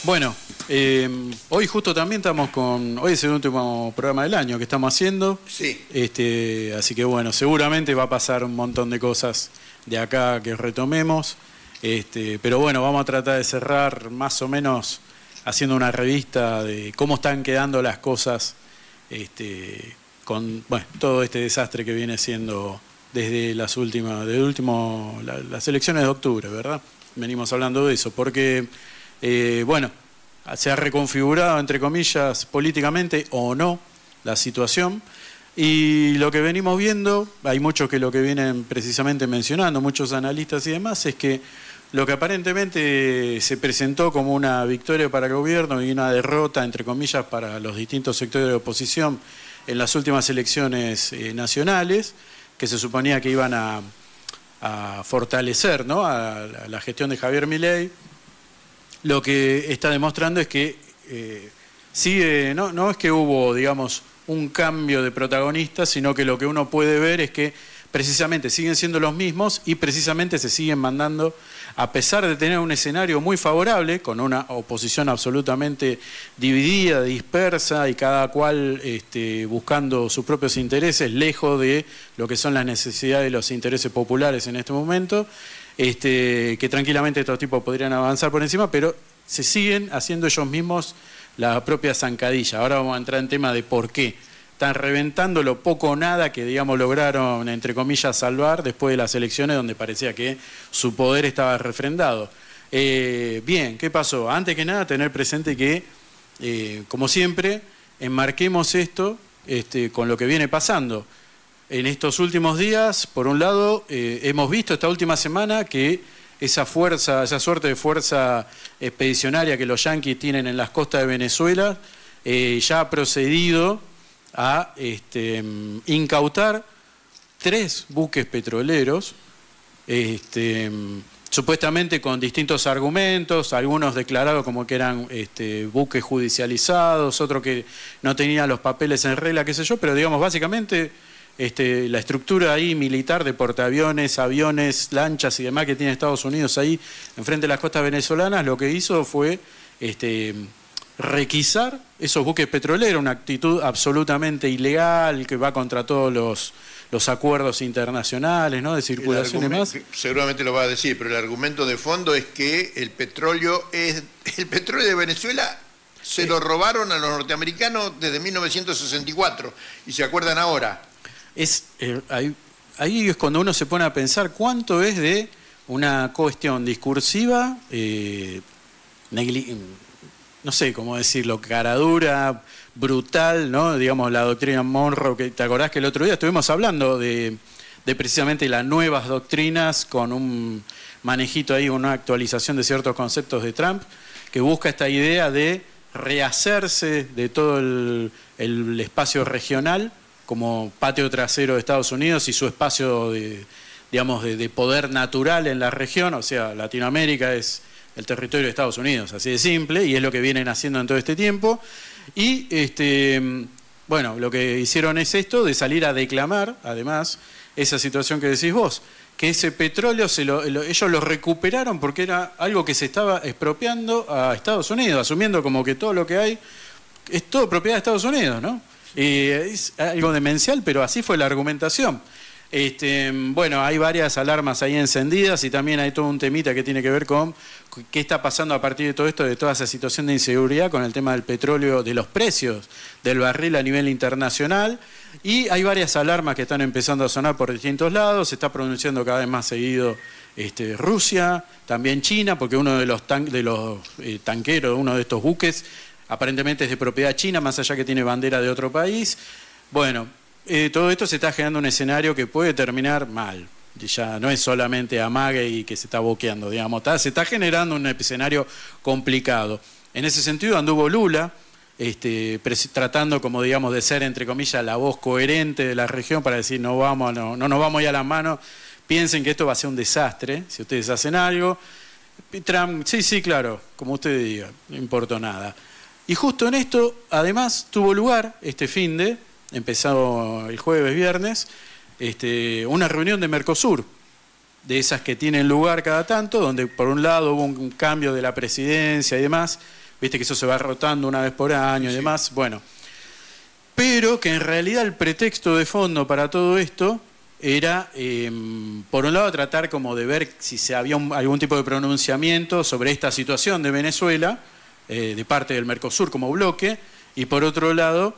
Bueno, hoy justo también estamos con... Hoy es el último programa del año que estamos haciendo. Sí. Así que bueno, seguramente va a pasar un montón de cosas de acá que retomemos. Pero bueno, vamos a tratar de cerrar más o menos haciendo una revista de cómo están quedando las cosas con todo este desastre que viene siendo desde las elecciones de octubre, ¿verdad? Venimos hablando de eso, porque... se ha reconfigurado, entre comillas, políticamente o no la situación. Y lo que venimos viendo, hay muchos que lo que vienen precisamente mencionando, muchos analistas y demás, es que lo que aparentemente se presentó como una victoria para el gobierno y una derrota, entre comillas, para los distintos sectores de oposición en las últimas elecciones nacionales, que se suponía que iban a fortalecer, ¿no?, a la gestión de Javier Milei. Lo que está demostrando es que sigue, no es que hubo, digamos, un cambio de protagonistas, sino que lo que uno puede ver es que precisamente siguen siendo los mismos y precisamente se siguen mandando, a pesar de tener un escenario muy favorable, con una oposición absolutamente dividida, dispersa y cada cual buscando sus propios intereses, lejos de lo que son las necesidades y los intereses populares en este momento. Que tranquilamente estos tipos podrían avanzar por encima, pero se siguen haciendo ellos mismos la propia zancadilla. Ahora vamos a entrar en tema de por qué. Están reventando lo poco o nada que, digamos, lograron, entre comillas, salvar después de las elecciones donde parecía que su poder estaba refrendado. Bien, ¿qué pasó? Antes que nada, tener presente que, como siempre, enmarquemos esto con lo que viene pasando. En estos últimos días, por un lado, hemos visto esta última semana que esa suerte de fuerza expedicionaria que los yanquis tienen en las costas de Venezuela, ya ha procedido a incautar 3 buques petroleros, supuestamente con distintos argumentos, algunos declarados como que eran buques judicializados, otros que no tenían los papeles en regla, qué sé yo, pero digamos, básicamente... la estructura ahí militar de portaaviones, aviones, lanchas y demás que tiene Estados Unidos ahí enfrente de las costas venezolanas, lo que hizo fue requisar esos buques petroleros, una actitud absolutamente ilegal que va contra todos los acuerdos internacionales, ¿no?, de circulación y demás. Seguramente lo va a decir, pero el argumento de fondo es que el petróleo de Venezuela se lo robaron a los norteamericanos desde 1964 y se acuerdan ahora. Ahí es cuando uno se pone a pensar cuánto es de una cuestión discursiva, no sé cómo decirlo, caradura, brutal, ¿no? Digamos, la doctrina Monroe, que te acordás que el otro día estuvimos hablando de precisamente las nuevas doctrinas con un manejito ahí, una actualización de ciertos conceptos de Trump, que busca esta idea de rehacerse de todo el espacio regional como patio trasero de Estados Unidos y su espacio de poder natural en la región. O sea, Latinoamérica es el territorio de Estados Unidos, así de simple, y es lo que vienen haciendo en todo este tiempo. Y lo que hicieron es esto, de salir a declamar, además, esa situación que decís vos, que ese petróleo ellos lo recuperaron porque era algo que se estaba expropiando a Estados Unidos, asumiendo como que todo lo que hay es todo propiedad de Estados Unidos, ¿no? Es algo demencial, pero así fue la argumentación. Hay varias alarmas ahí encendidas y también hay todo un temita que tiene que ver con qué está pasando a partir de todo esto, de toda esa situación de inseguridad con el tema del petróleo, de los precios del barril a nivel internacional. Y hay varias alarmas que están empezando a sonar por distintos lados. Se está pronunciando cada vez más seguido Rusia, también China, porque uno de los tanqueros, uno de estos buques, aparentemente es de propiedad china, más allá que tiene bandera de otro país. Bueno, todo esto se está generando un escenario que puede terminar mal. Ya no es solamente amague y que se está boqueando, digamos. Se está generando un escenario complicado. En ese sentido anduvo Lula, tratando, como digamos, de ser, entre comillas, la voz coherente de la región para decir no nos vamos a ir a las manos, piensen que esto va a ser un desastre si ustedes hacen algo. Trump, sí, claro, como usted diga, no importa nada. Y justo en esto, además, tuvo lugar este finde, empezado el jueves, viernes, una reunión de Mercosur, de esas que tienen lugar cada tanto, donde por un lado hubo un cambio de la presidencia y demás, viste que eso se va rotando una vez por año y demás, bueno. Pero que en realidad el pretexto de fondo para todo esto era, por un lado, tratar como de ver si se había algún tipo de pronunciamiento sobre esta situación de Venezuela, de parte del Mercosur como bloque, y por otro lado,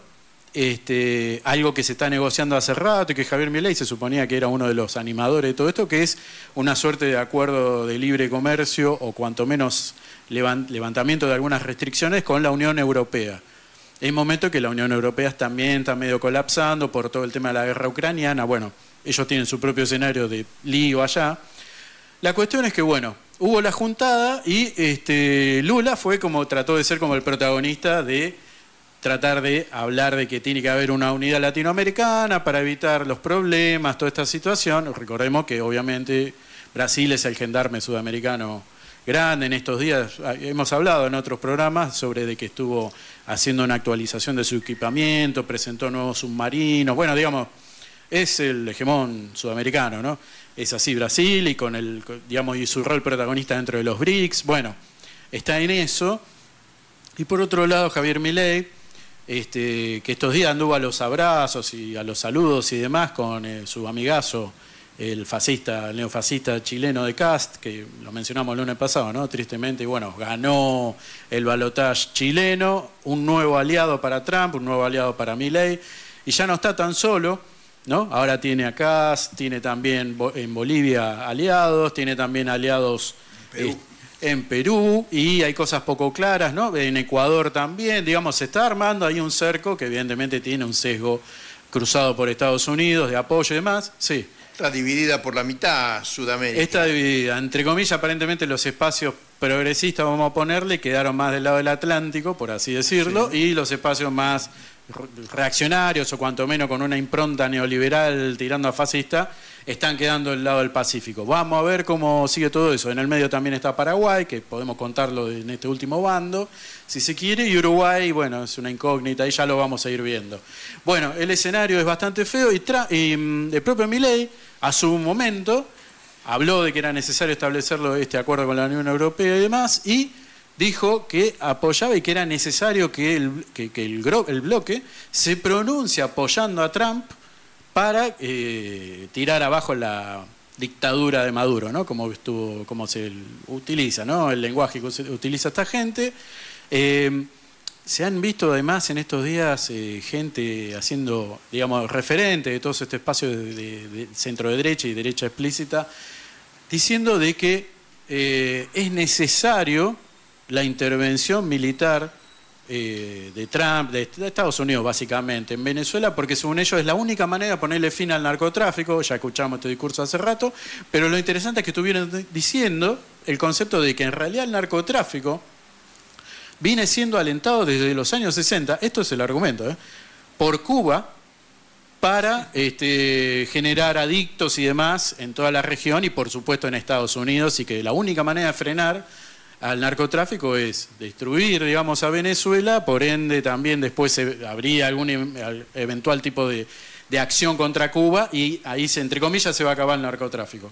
algo que se está negociando hace rato y que Javier Milei se suponía que era uno de los animadores de todo esto, que es una suerte de acuerdo de libre comercio o cuanto menos levantamiento de algunas restricciones con la Unión Europea. Es momento que la Unión Europea también está medio colapsando por todo el tema de la guerra ucraniana. Bueno, ellos tienen su propio escenario de lío allá. La cuestión es que, bueno, hubo la juntada y Lula trató de ser como el protagonista de tratar de hablar de que tiene que haber una unidad latinoamericana para evitar los problemas, toda esta situación. Recordemos que obviamente Brasil es el gendarme sudamericano grande en estos días. Hemos hablado en otros programas sobre de que estuvo haciendo una actualización de su equipamiento, presentó nuevos submarinos. Bueno, digamos, es el hegemón sudamericano, ¿no? Es así Brasil y y su rol protagonista dentro de los BRICS. Bueno, está en eso. Y por otro lado, Javier Milei, que estos días anduvo a los abrazos y a los saludos y demás con su amigazo, el neofascista chileno de Kast, que lo mencionamos el lunes pasado, ¿no? Tristemente, y bueno, ganó el balotaje chileno, un nuevo aliado para Trump, un nuevo aliado para Milei, y ya no está tan solo, ¿no? Ahora tiene a Kast, tiene también en Bolivia aliados, tiene también aliados en Perú, y hay cosas poco claras, ¿no? En Ecuador también, digamos, se está armando ahí un cerco que evidentemente tiene un sesgo cruzado por Estados Unidos de apoyo y demás, sí. Está dividida por la mitad Sudamérica. Está dividida. Entre comillas, aparentemente los espacios progresistas, vamos a ponerle, quedaron más del lado del Atlántico, por así decirlo, sí. Y los espacios más reaccionarios, o cuanto menos con una impronta neoliberal tirando a fascista, están quedando del lado del Pacífico. Vamos a ver cómo sigue todo eso. En el medio también está Paraguay, que podemos contarlo en este último bando, si se quiere, y Uruguay, bueno, es una incógnita, y ya lo vamos a ir viendo. Bueno, el escenario es bastante feo, y el propio Milei, a su momento, habló de que era necesario establecer este acuerdo con la Unión Europea y demás, y dijo que apoyaba y que era necesario que el bloque se pronuncie apoyando a Trump para tirar abajo la dictadura de Maduro, ¿no? Como se utiliza, ¿no? El lenguaje que utiliza esta gente. Se han visto además en estos días gente haciendo, digamos, referente de todos este espacio de centro de derecha y derecha explícita, diciendo de que es necesario la intervención militar de Trump, de Estados Unidos básicamente, en Venezuela, porque según ellos es la única manera de ponerle fin al narcotráfico. Ya escuchamos este discurso hace rato, pero lo interesante es que estuvieron diciendo el concepto de que en realidad el narcotráfico viene siendo alentado desde los años 60, esto es el argumento, por Cuba, para generar adictos y demás en toda la región y por supuesto en Estados Unidos, y que la única manera de frenar al narcotráfico es destruir, digamos, a Venezuela, por ende también después habría algún eventual tipo de acción contra Cuba y ahí, entre comillas, se va a acabar el narcotráfico.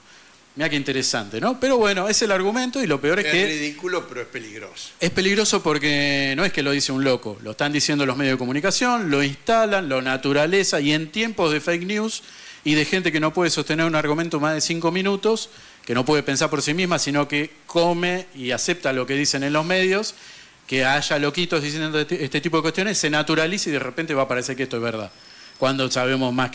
Mirá qué interesante, ¿no? Pero bueno, es el argumento y lo peor es que... Es ridículo, pero es peligroso. Es peligroso porque no es que lo dice un loco, lo están diciendo los medios de comunicación, lo instalan, lo naturaleza, y en tiempos de fake news y de gente que no puede sostener un argumento más de 5 minutos, que no puede pensar por sí misma, sino que come y acepta lo que dicen en los medios, que haya loquitos diciendo este tipo de cuestiones, se naturaliza y de repente va a parecer que esto es verdad. Cuando sabemos más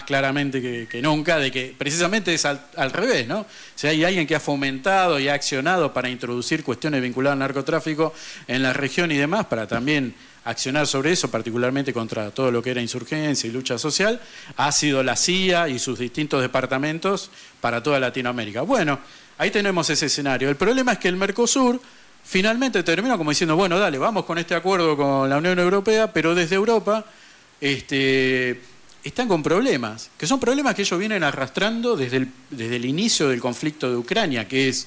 claramente que nunca de que precisamente es al revés, ¿no? O sea, hay alguien que ha fomentado y ha accionado para introducir cuestiones vinculadas al narcotráfico en la región y demás, para también accionar sobre eso, particularmente contra todo lo que era insurgencia y lucha social, ha sido la CIA y sus distintos departamentos para toda Latinoamérica. Bueno, ahí tenemos ese escenario. El problema es que el Mercosur finalmente terminó como diciendo, bueno, dale, vamos con este acuerdo con la Unión Europea, pero desde Europa están con problemas, que son problemas que ellos vienen arrastrando desde el inicio del conflicto de Ucrania, que es...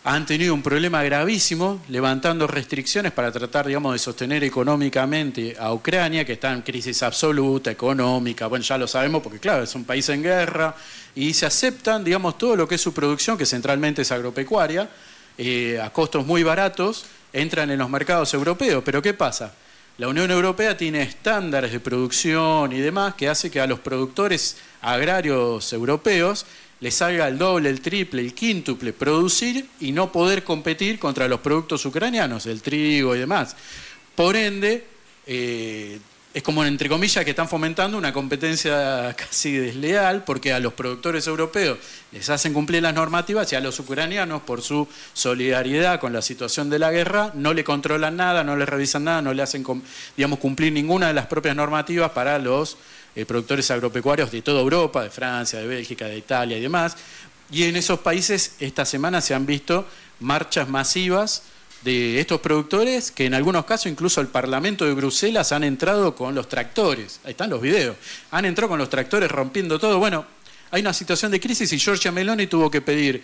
han tenido un problema gravísimo levantando restricciones para tratar, digamos, de sostener económicamente a Ucrania, que está en crisis absoluta, económica, bueno, ya lo sabemos porque, claro, es un país en guerra, y se aceptan, digamos, todo lo que es su producción, que centralmente es agropecuaria, a costos muy baratos, entran en los mercados europeos. Pero ¿qué pasa? La Unión Europea tiene estándares de producción y demás que hace que a los productores agrarios europeos les salga el doble, el triple, el quíntuple producir y no poder competir contra los productos ucranianos, el trigo y demás. Por ende, es como, entre comillas, que están fomentando una competencia casi desleal, porque a los productores europeos les hacen cumplir las normativas y a los ucranianos, por su solidaridad con la situación de la guerra, no le controlan nada, no le revisan nada, no le hacen, digamos, cumplir ninguna de las propias normativas para los productores agropecuarios de toda Europa, de Francia, de Bélgica, de Italia y demás. Y en esos países esta semana se han visto marchas masivas de estos productores, que en algunos casos incluso el Parlamento de Bruselas han entrado con los tractores. Ahí están los videos. Han entrado con los tractores rompiendo todo. Bueno, hay una situación de crisis y Giorgia Meloni tuvo que pedir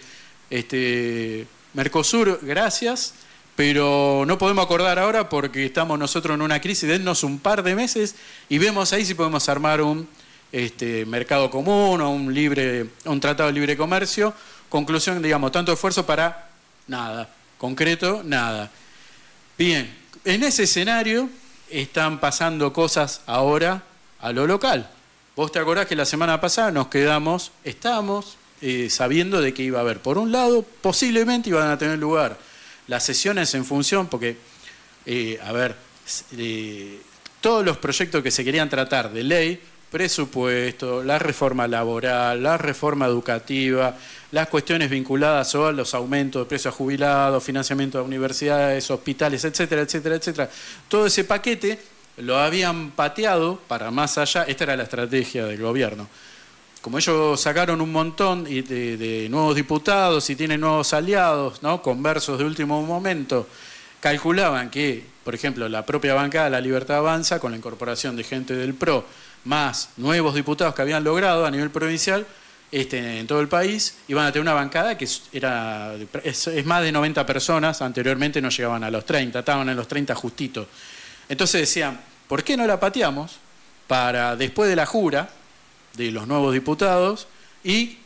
Mercosur, gracias, pero no podemos acordar ahora porque estamos nosotros en una crisis. Dennos un par de meses y vemos ahí si podemos armar un mercado común o un tratado de libre comercio. Conclusión, digamos, tanto esfuerzo para nada. Concreto, nada. Bien, en ese escenario están pasando cosas ahora a lo local. Vos te acordás que la semana pasada estábamos sabiendo de que iba a haber, por un lado, posiblemente iban a tener lugar las sesiones en función, porque, todos los proyectos que se querían tratar de ley, presupuesto, la reforma laboral, la reforma educativa, las cuestiones vinculadas a los aumentos de precios a jubilados, financiamiento de universidades, hospitales, etcétera, etcétera, etcétera. Todo ese paquete lo habían pateado para más allá. Esta era la estrategia del gobierno. Como ellos sacaron un montón de nuevos diputados y tienen nuevos aliados, ¿no?, conversos de último momento, calculaban que, por ejemplo, la propia bancada La Libertad Avanza, con la incorporación de gente del PRO, más nuevos diputados que habían logrado a nivel provincial, en todo el país, iban a tener una bancada que es más de 90 personas. Anteriormente no llegaban a los 30, estaban en los 30 justitos. Entonces decían, ¿por qué no la pateamos para después de la jura de los nuevos diputados y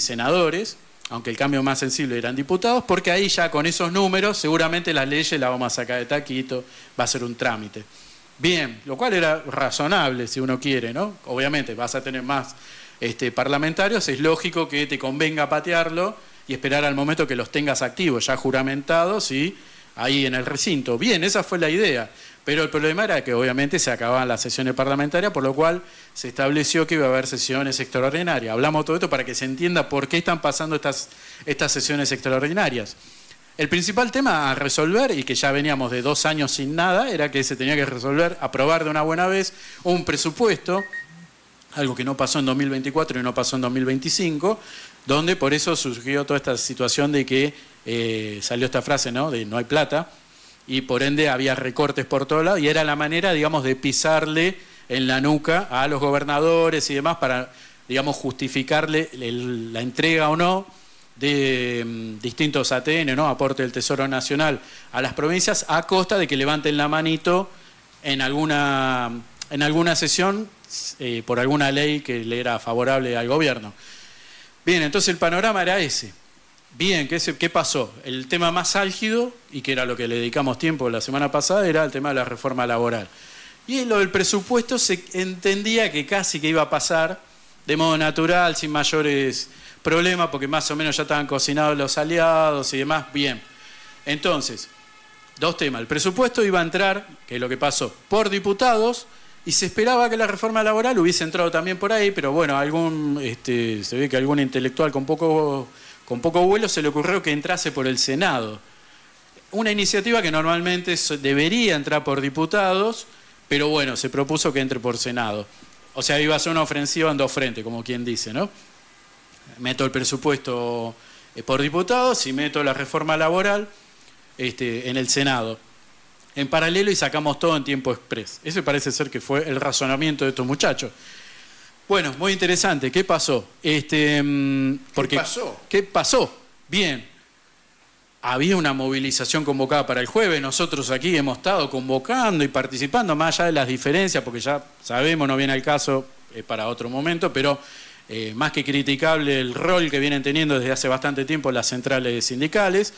senadores, aunque el cambio más sensible eran diputados, porque ahí ya con esos números seguramente las leyes las vamos a sacar de taquito, va a ser un trámite. Bien, lo cual era razonable si uno quiere, ¿no? Obviamente vas a tener más parlamentarios, es lógico que te convenga patearlo y esperar al momento que los tengas activos, ya juramentados y ahí en el recinto. Bien, esa fue la idea, pero el problema era que obviamente se acababan las sesiones parlamentarias, por lo cual se estableció que iba a haber sesiones extraordinarias. Hablamos todo esto para que se entienda por qué están pasando estas sesiones extraordinarias. El principal tema a resolver, y que ya veníamos de 2 años sin nada, era que se tenía que resolver, aprobar de una buena vez un presupuesto, algo que no pasó en 2024 y no pasó en 2025, donde por eso surgió toda esta situación de que salió esta frase, ¿no?, de no hay plata, y por ende había recortes por todos lados, y era la manera, digamos, de pisarle en la nuca a los gobernadores y demás para, digamos, justificarle la entrega o no de distintos ATN, ¿no?, aporte del Tesoro Nacional a las provincias, a costa de que levanten la manito en alguna sesión por alguna ley que le era favorable al gobierno. Bien, entonces el panorama era ese. Bien, ¿qué pasó? El tema más álgido, y que era lo que le dedicamos tiempo la semana pasada, era el tema de la reforma laboral. Y lo del presupuesto se entendía que casi que iba a pasar de modo natural, sin mayores problemas, porque más o menos ya estaban cocinados los aliados y demás. Bien, entonces, 2 temas. El presupuesto iba a entrar, que es lo que pasó, por diputados, y se esperaba que la reforma laboral hubiese entrado también por ahí, pero bueno, se ve que algún intelectual con poco vuelo se le ocurrió que entrase por el Senado. Una iniciativa que normalmente debería entrar por diputados, pero bueno, se propuso que entre por Senado. O sea, iba a ser una ofensiva en 2 frentes, como quien dice, ¿no? Meto el presupuesto por diputados y meto la reforma laboral en el Senado, en paralelo, y sacamos todo en tiempo express. Ese parece ser que fue el razonamiento de estos muchachos. Bueno, muy interesante. ¿Qué pasó? ¿Qué pasó? Bien. Había una movilización convocada para el jueves. Nosotros aquí hemos estado convocando y participando, más allá de las diferencias, porque ya sabemos, no viene al caso para otro momento, pero más que criticable el rol que vienen teniendo desde hace bastante tiempo las centrales sindicales,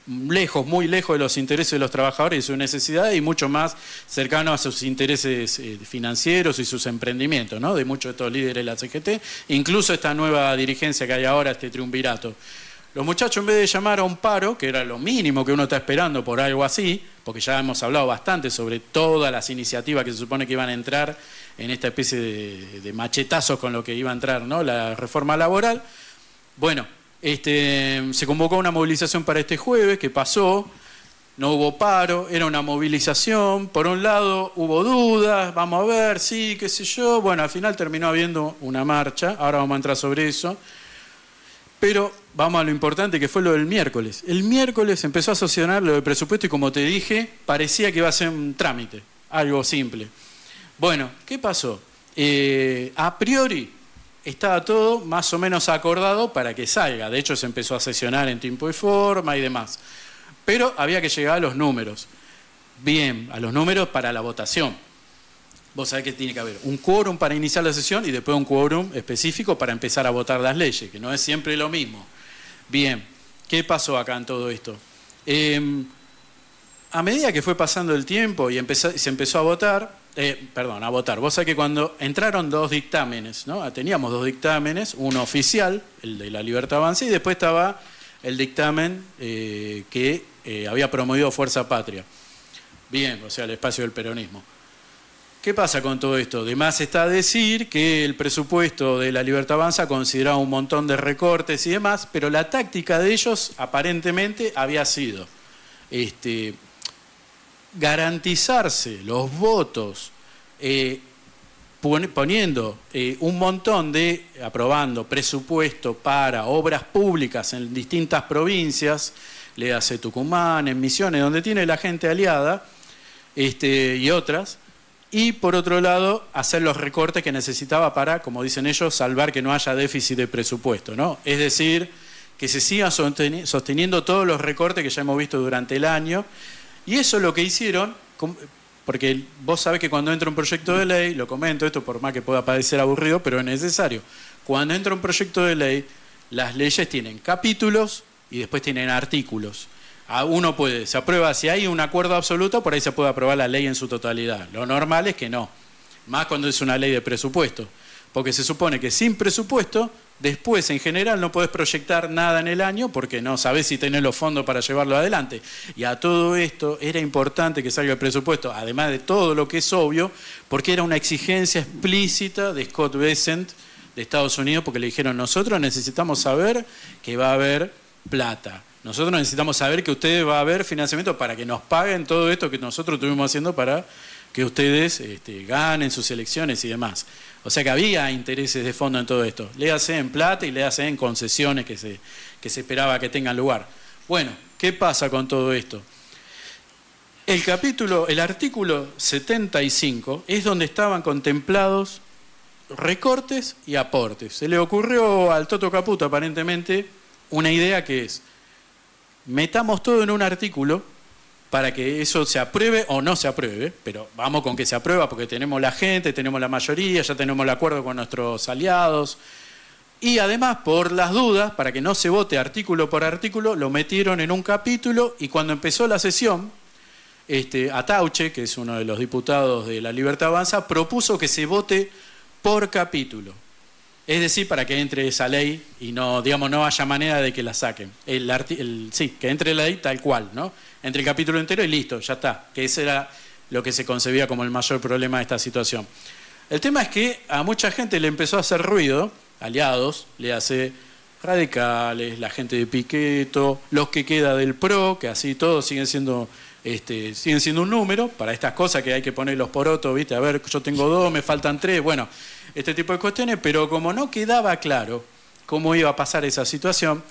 muy lejos de los intereses de los trabajadores y sus necesidades, y mucho más cercano a sus intereses financieros y sus emprendimientos, ¿no? De muchos de estos líderes de la CGT, incluso esta nueva dirigencia que hay ahora, este triunvirato. Los muchachos, en vez de llamar a un paro, que era lo mínimo que uno está esperando por algo así, porque ya hemos hablado bastante sobre todas las iniciativas que se supone que iban a entrar en esta especie de machetazos con lo que iba a entrar, ¿no? La reforma laboral. Bueno, se convocó una movilización para este jueves, que pasó, no hubo paro, era una movilización. Por un lado hubo dudas, vamos a ver, sí, qué sé yo. Bueno, al final terminó habiendo una marcha, ahora vamos a entrar sobre eso. Pero vamos a lo importante, que fue lo del miércoles. El miércoles empezó a sancionar lo del presupuesto y, como te dije, parecía que iba a ser un trámite, algo simple. Bueno, ¿qué pasó? A priori estaba todo más o menos acordado para que salga. De hecho, se empezó a sesionar en tiempo y forma y demás. Pero había que llegar a los números. Bien, a los números para la votación. Vos sabés que tiene que haber un quórum para iniciar la sesión y después un quórum específico para empezar a votar las leyes, que no es siempre lo mismo. Bien, ¿qué pasó acá en todo esto? A medida que fue pasando el tiempo y se empezó a votar, vos sabés que cuando entraron dos dictámenes, ¿no? Teníamos dos dictámenes, uno oficial, el de la Libertad Avanza, y después estaba el dictamen que había promovido Fuerza Patria. Bien, o sea, el espacio del peronismo. ¿Qué pasa con todo esto? De más está decir que el presupuesto de la Libertad Avanza consideraba un montón de recortes y demás, pero la táctica de ellos aparentemente había sido garantizarse los votos poniendo un montón aprobando presupuesto para obras públicas en distintas provincias, le hace Tucumán, en Misiones, donde tiene la gente aliada, y otras. Y por otro lado, hacer los recortes que necesitaba para, como dicen ellos, salvar que no haya déficit de presupuesto, ¿no? Es decir, que se sigan sosteniendo todos los recortes que ya hemos visto durante el año. Y eso es lo que hicieron, porque vos sabés que cuando entra un proyecto de ley, lo comento esto por más que pueda parecer aburrido, pero es necesario. Cuando entra un proyecto de ley, las leyes tienen capítulos y después tienen artículos. Uno se aprueba, si hay un acuerdo absoluto, por ahí se puede aprobar la ley en su totalidad. Lo normal es que no, más cuando es una ley de presupuesto, porque se supone que sin presupuesto, después en general no podés proyectar nada en el año porque no sabés si tenés los fondos para llevarlo adelante. Y a todo esto era importante que salga el presupuesto, además de todo lo que es obvio, porque era una exigencia explícita de Scott Bessent de Estados Unidos, porque le dijeron, nosotros necesitamos saber que va a haber plata. Nosotros necesitamos saber que ustedes va a haber financiamiento para que nos paguen todo esto que nosotros estuvimos haciendo para que ustedes ganen sus elecciones y demás. O sea que había intereses de fondo en todo esto. Léase en plata y léase en concesiones que se esperaba que tengan lugar. Bueno, ¿qué pasa con todo esto? El artículo 75 es donde estaban contemplados recortes y aportes. Se le ocurrió al Toto Caputo aparentemente una idea que es: metamos todo en un artículo para que eso se apruebe o no se apruebe, pero vamos con que se aprueba porque tenemos la gente, tenemos la mayoría, ya tenemos el acuerdo con nuestros aliados. Y además, por las dudas, para que no se vote artículo por artículo, lo metieron en un capítulo y cuando empezó la sesión, Atauche, que es uno de los diputados de la Libertad Avanza, propuso que se vote por capítulo. Es decir, para que entre esa ley y no, digamos, no haya manera de que la saquen. Sí, que entre la ley tal cual, ¿no? Entre el capítulo entero y listo, ya está. Que ese era lo que se concebía como el mayor problema de esta situación. El tema es que a mucha gente le empezó a hacer ruido, aliados, le hace radicales, la gente de Piqueto, los que queda del PRO, que así todos siguen siendo un número para estas cosas que hay que poner los porotos, ¿viste? A ver, yo tengo 2, me faltan 3, bueno, este tipo de cuestiones, pero como no quedaba claro cómo iba a pasar esa situación,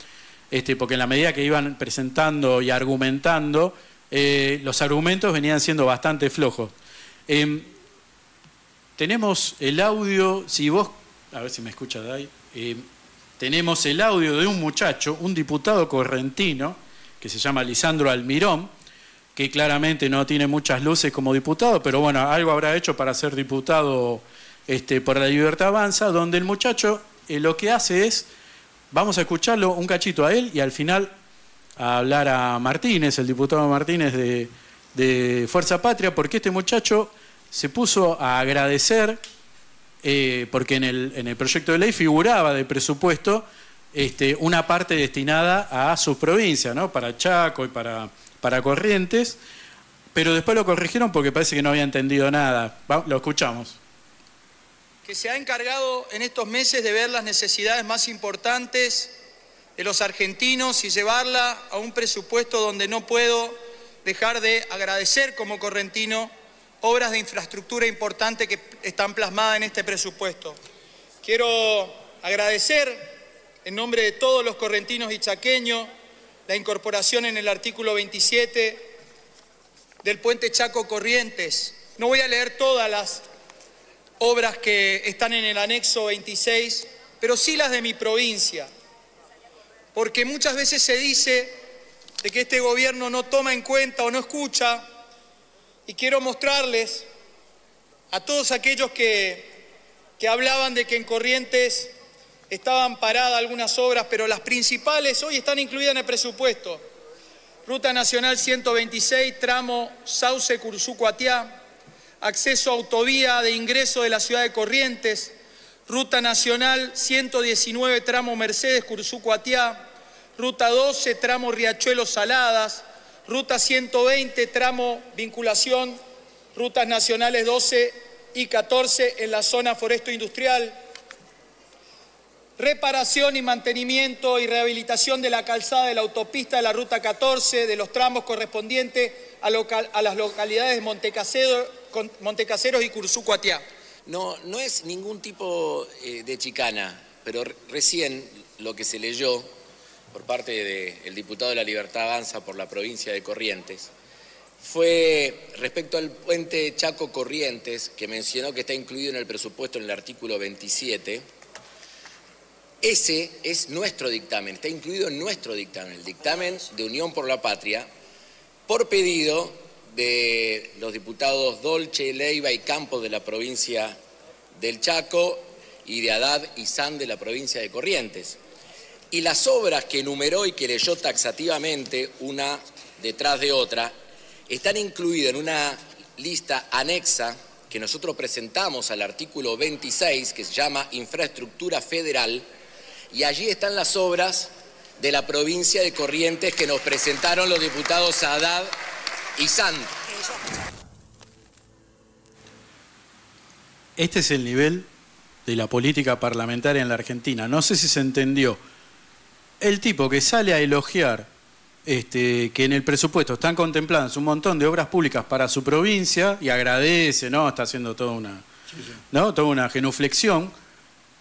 porque en la medida que iban presentando y argumentando, los argumentos venían siendo bastante flojos. Tenemos el audio, si vos, a ver si me escuchas de ahí, tenemos el audio de un muchacho, un diputado correntino, que se llama Lisandro Almirón, que claramente no tiene muchas luces como diputado, pero bueno, algo habrá hecho para ser diputado por la Libertad Avanza, donde el muchacho lo que hace es, vamos a escucharlo un cachito a él y al final a hablar a Martínez, el diputado Martínez de Fuerza Patria, porque este muchacho se puso a agradecer, porque en el proyecto de ley figuraba de presupuesto una parte destinada a sus provincias, ¿no? Para Chaco y para Corrientes, pero después lo corrigieron porque parece que no había entendido nada. Lo escuchamos. Que se ha encargado en estos meses de ver las necesidades más importantes de los argentinos y llevarla a un presupuesto donde no puedo dejar de agradecer como correntino obras de infraestructura importantes que están plasmadas en este presupuesto. Quiero agradecer en nombre de todos los correntinos y chaqueños la incorporación en el artículo 27 del puente Chaco Corrientes. No voy a leer todas las obras que están en el anexo 26, pero sí las de mi provincia, porque muchas veces se dice de que este gobierno no toma en cuenta o no escucha, y quiero mostrarles a todos aquellos que hablaban de que en Corrientes estaban paradas algunas obras, pero las principales hoy están incluidas en el presupuesto. Ruta Nacional 126, tramo Sauce-Curzú-Cuatiá, acceso a autovía de ingreso de la ciudad de Corrientes, Ruta Nacional 119, tramo Mercedes-Curzú-Cuatiá, Ruta 12, tramo Riachuelo-Saladas, Ruta 120, tramo vinculación, Rutas Nacionales 12 y 14 en la zona foresto industrial, reparación y mantenimiento y rehabilitación de la calzada de la autopista de la Ruta 14, de los tramos correspondientes a las localidades de Montecaseros y Curzú-Cuatiá. No es ningún tipo de chicana, pero recién lo que se leyó por parte del diputado de La Libertad Avanza por la provincia de Corrientes fue respecto al puente Chaco Corrientes, que mencionó que está incluido en el presupuesto en el artículo 27. Ese es nuestro dictamen, está incluido en nuestro dictamen, el dictamen de Unión por la Patria, por pedido de los diputados Dolce, Leiva y Campos de la provincia del Chaco y de Haddad y San de la provincia de Corrientes. Y las obras que enumeró y que leyó taxativamente una detrás de otra están incluidas en una lista anexa que nosotros presentamos al artículo 26, que se llama Infraestructura Federal, y allí están las obras de la provincia de Corrientes que nos presentaron los diputados Haddad y San. Este es el nivel de la política parlamentaria en la Argentina. No sé si se entendió. El tipo que sale a elogiar que en el presupuesto están contempladas un montón de obras públicas para su provincia y agradece, ¿no? Está haciendo toda una genuflexión,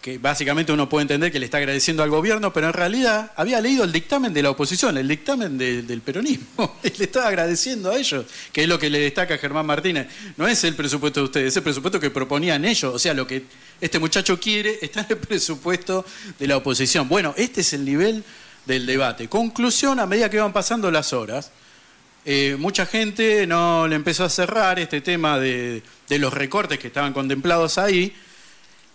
que básicamente uno puede entender que le está agradeciendo al gobierno, pero en realidad había leído el dictamen de la oposición, el dictamen del peronismo, y le estaba agradeciendo a ellos, que es lo que le destaca a Germán Martínez. No es el presupuesto de ustedes, es el presupuesto que proponían ellos, o sea, lo que este muchacho quiere está en el presupuesto de la oposición. Bueno, este es el nivel del debate. Conclusión, a medida que van pasando las horas, mucha gente no le empezó a cerrar este tema de los recortes que estaban contemplados ahí,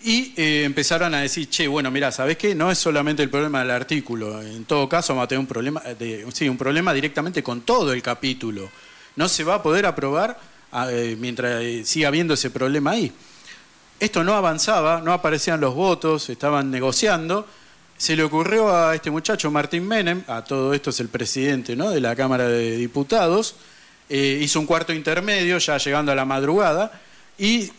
y empezaron a decir, che, bueno, mirá, ¿sabés qué? No es solamente el problema del artículo. En todo caso, vamos a tener un problema directamente con todo el capítulo. No se va a poder aprobar mientras siga habiendo ese problema ahí. Esto no avanzaba, no aparecían los votos, estaban negociando. Se le ocurrió a este muchacho, Martín Menem, a todo esto es el presidente, ¿no?, de la Cámara de Diputados, hizo un cuarto intermedio, ya llegando a la madrugada, y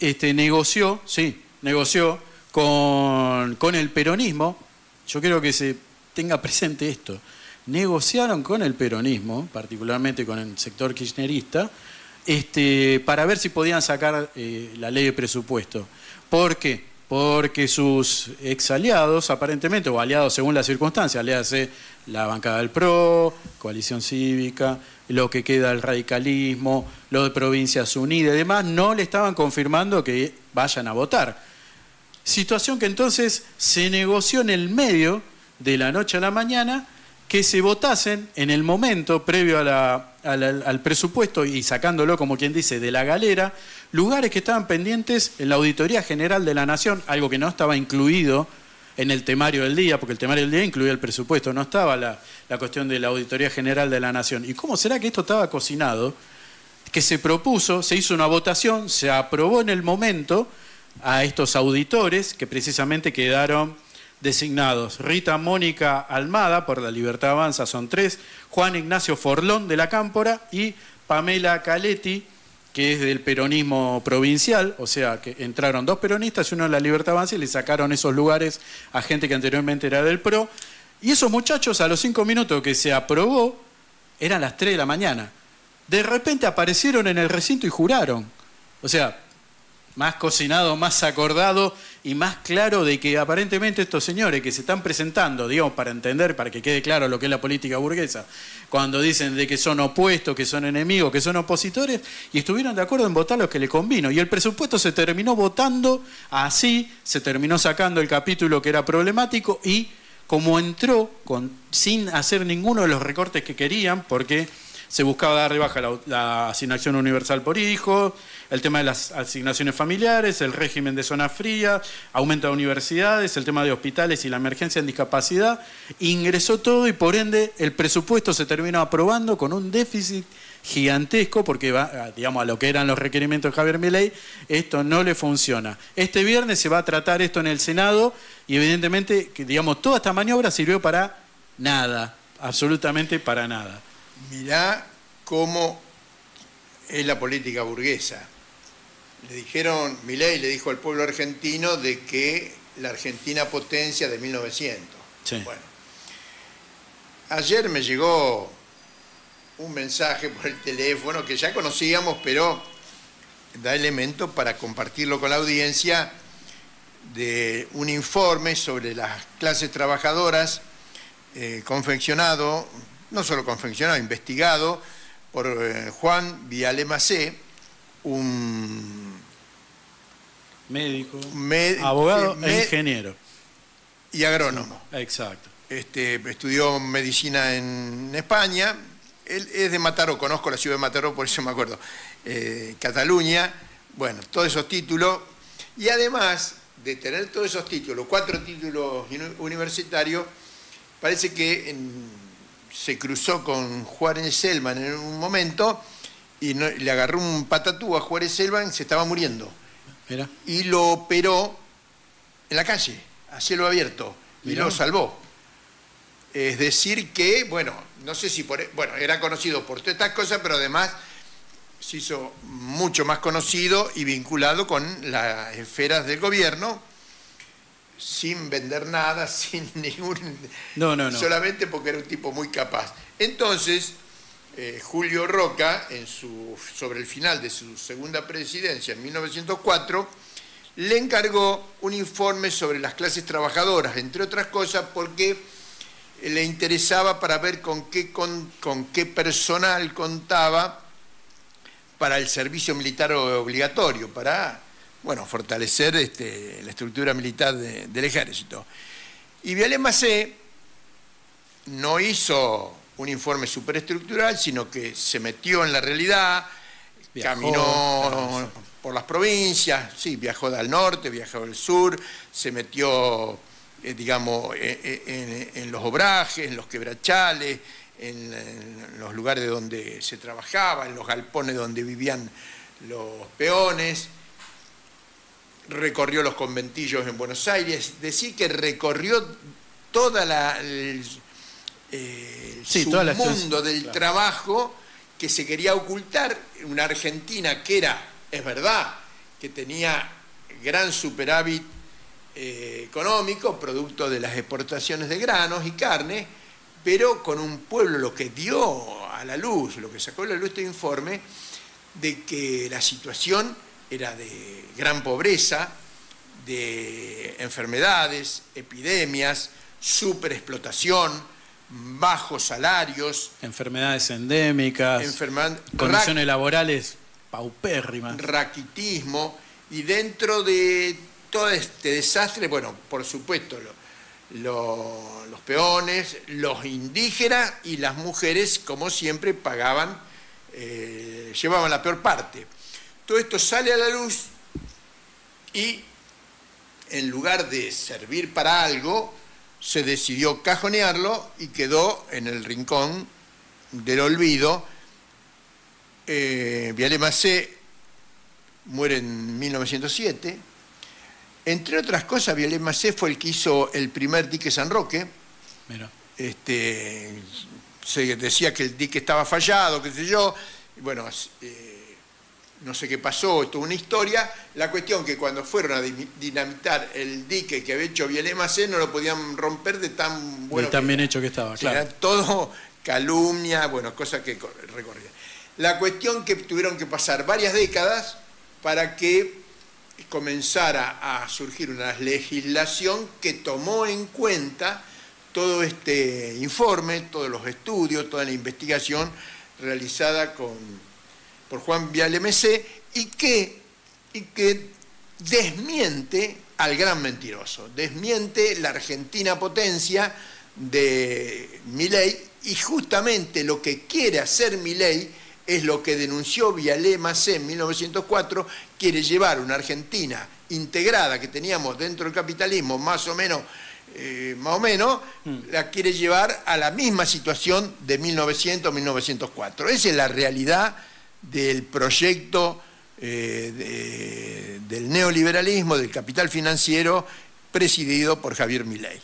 negoció con el peronismo. Yo quiero que se tenga presente esto. Negociaron con el peronismo, particularmente con el sector kirchnerista, para ver si podían sacar la ley de presupuesto. ¿Por qué? Porque sus ex aliados, aparentemente, o aliados según las circunstancias, le hace la bancada del PRO, Coalición Cívica, lo que queda del radicalismo, lo de Provincias Unidas y demás, no le estaban confirmando que vayan a votar. Situación que entonces se negoció en el medio de la noche a la mañana, que se votasen en el momento previo al presupuesto y sacándolo, como quien dice, de la galera, lugares que estaban pendientes en la Auditoría General de la Nación, algo que no estaba incluido en el temario del día, porque el temario del día incluía el presupuesto, no estaba la cuestión de la Auditoría General de la Nación. ¿Y cómo será que esto estaba cocinado? Que se propuso, se hizo una votación, se aprobó en el momento a estos auditores que precisamente quedaron designados. Rita Mónica Almada, por La Libertad Avanza, son 3, Juan Ignacio Forlón de la Cámpora y Pamela Caletti, que es del peronismo provincial, o sea que entraron 2 peronistas y uno de La Libertad Avanza y le sacaron esos lugares a gente que anteriormente era del PRO. Y esos muchachos a los 5 minutos que se aprobó, eran las 3 de la mañana. De repente aparecieron en el recinto y juraron. O sea, más cocinado, más acordado y más claro de que aparentemente estos señores que se están presentando, digamos, para entender, para que quede claro lo que es la política burguesa, cuando dicen de que son opuestos, que son enemigos, que son opositores, y estuvieron de acuerdo en votar lo que le convino. Y el presupuesto se terminó votando así, se terminó sacando el capítulo que era problemático y como entró sin hacer ninguno de los recortes que querían, porque se buscaba dar de baja la asignación universal por hijo, el tema de las asignaciones familiares, el régimen de zona fría, aumento de universidades, el tema de hospitales y la emergencia en discapacidad. Ingresó todo y por ende el presupuesto se terminó aprobando con un déficit gigantesco porque va, digamos, a lo que eran los requerimientos de Javier Milei, esto no le funciona. Este viernes se va a tratar esto en el Senado y evidentemente, digamos, toda esta maniobra sirvió para nada, absolutamente para nada. Mirá cómo es la política burguesa. Le dijeron, Milei le dijo al pueblo argentino de que la Argentina potencia de 1900. Sí. Bueno, ayer me llegó un mensaje por el teléfono que ya conocíamos, pero da elemento para compartirlo con la audiencia, de un informe sobre las clases trabajadoras confeccionado, no solo confeccionado, investigado por Juan Viale Macé, un médico, abogado e ingeniero. Y agrónomo. Exacto. Estudió medicina en España. Él es de Mataró, conozco la ciudad de Mataró, por eso me acuerdo. Cataluña, bueno, todos esos títulos. Y además de tener todos esos títulos, 4 títulos universitarios, parece que se cruzó con Juárez Selman en un momento y le agarró un patatú a Juárez Selman, se estaba muriendo. Mira. Y lo operó en la calle, a cielo abierto, y lo salvó. Es decir que, bueno, no sé si era conocido por todas estas cosas, pero además se hizo mucho más conocido y vinculado con las esferas del gobierno, sin vender nada, sin ningún... No. Solamente porque era un tipo muy capaz. Entonces, Julio Roca, sobre el final de su segunda presidencia, en 1904, le encargó un informe sobre las clases trabajadoras, entre otras cosas porque le interesaba para ver con qué personal contaba para el servicio militar obligatorio, para... bueno, fortalecer la estructura militar del ejército. Y Viale Macé no hizo un informe superestructural, sino que se metió en la realidad, caminó por las provincias, sí, viajó al norte, viajó al sur, se metió, digamos, en los obrajes, en los quebrachales, en los lugares donde se trabajaba, en los galpones donde vivían los peones. Recorrió los conventillos en Buenos Aires, decir que recorrió toda el submundo del trabajo que se quería ocultar, una Argentina que es verdad, que tenía gran superávit económico, producto de las exportaciones de granos y carne, pero con un pueblo, lo que dio a la luz, lo que sacó a la luz este informe, de que la situación era de gran pobreza, de enfermedades, epidemias, superexplotación, bajos salarios. Enfermedades endémicas, condiciones laborales paupérrimas. Raquitismo, y dentro de todo este desastre, bueno, por supuesto, los peones, los indígenas y las mujeres, como siempre, llevaban la peor parte. Todo esto sale a la luz y en lugar de servir para algo, se decidió cajonearlo y quedó en el rincón del olvido. Viale Macé muere en 1907. Entre otras cosas, Viale Macé fue el que hizo el primer dique San Roque. Mira. Se decía que el dique estaba fallado, qué sé yo. Bueno, no sé qué pasó, esto es una historia. La cuestión que cuando fueron a dinamitar el dique que había hecho Viale Macé, no lo podían romper de tan bueno. De tan bien hecho que estaba, claro. Era todo calumnia, bueno, cosas que recorrían. La cuestión que tuvieron que pasar varias décadas para que comenzara a surgir una legislación que tomó en cuenta todo este informe, todos los estudios, toda la investigación realizada por Juan Viale Macé y que desmiente al gran mentiroso, desmiente la Argentina potencia de Milei, y justamente lo que quiere hacer Milei es lo que denunció Viale Macé en 1904, quiere llevar una Argentina integrada que teníamos dentro del capitalismo, más o menos, la quiere llevar a la misma situación de 1900-1904. Esa es la realidad del proyecto del neoliberalismo, del capital financiero, presidido por Javier Milei.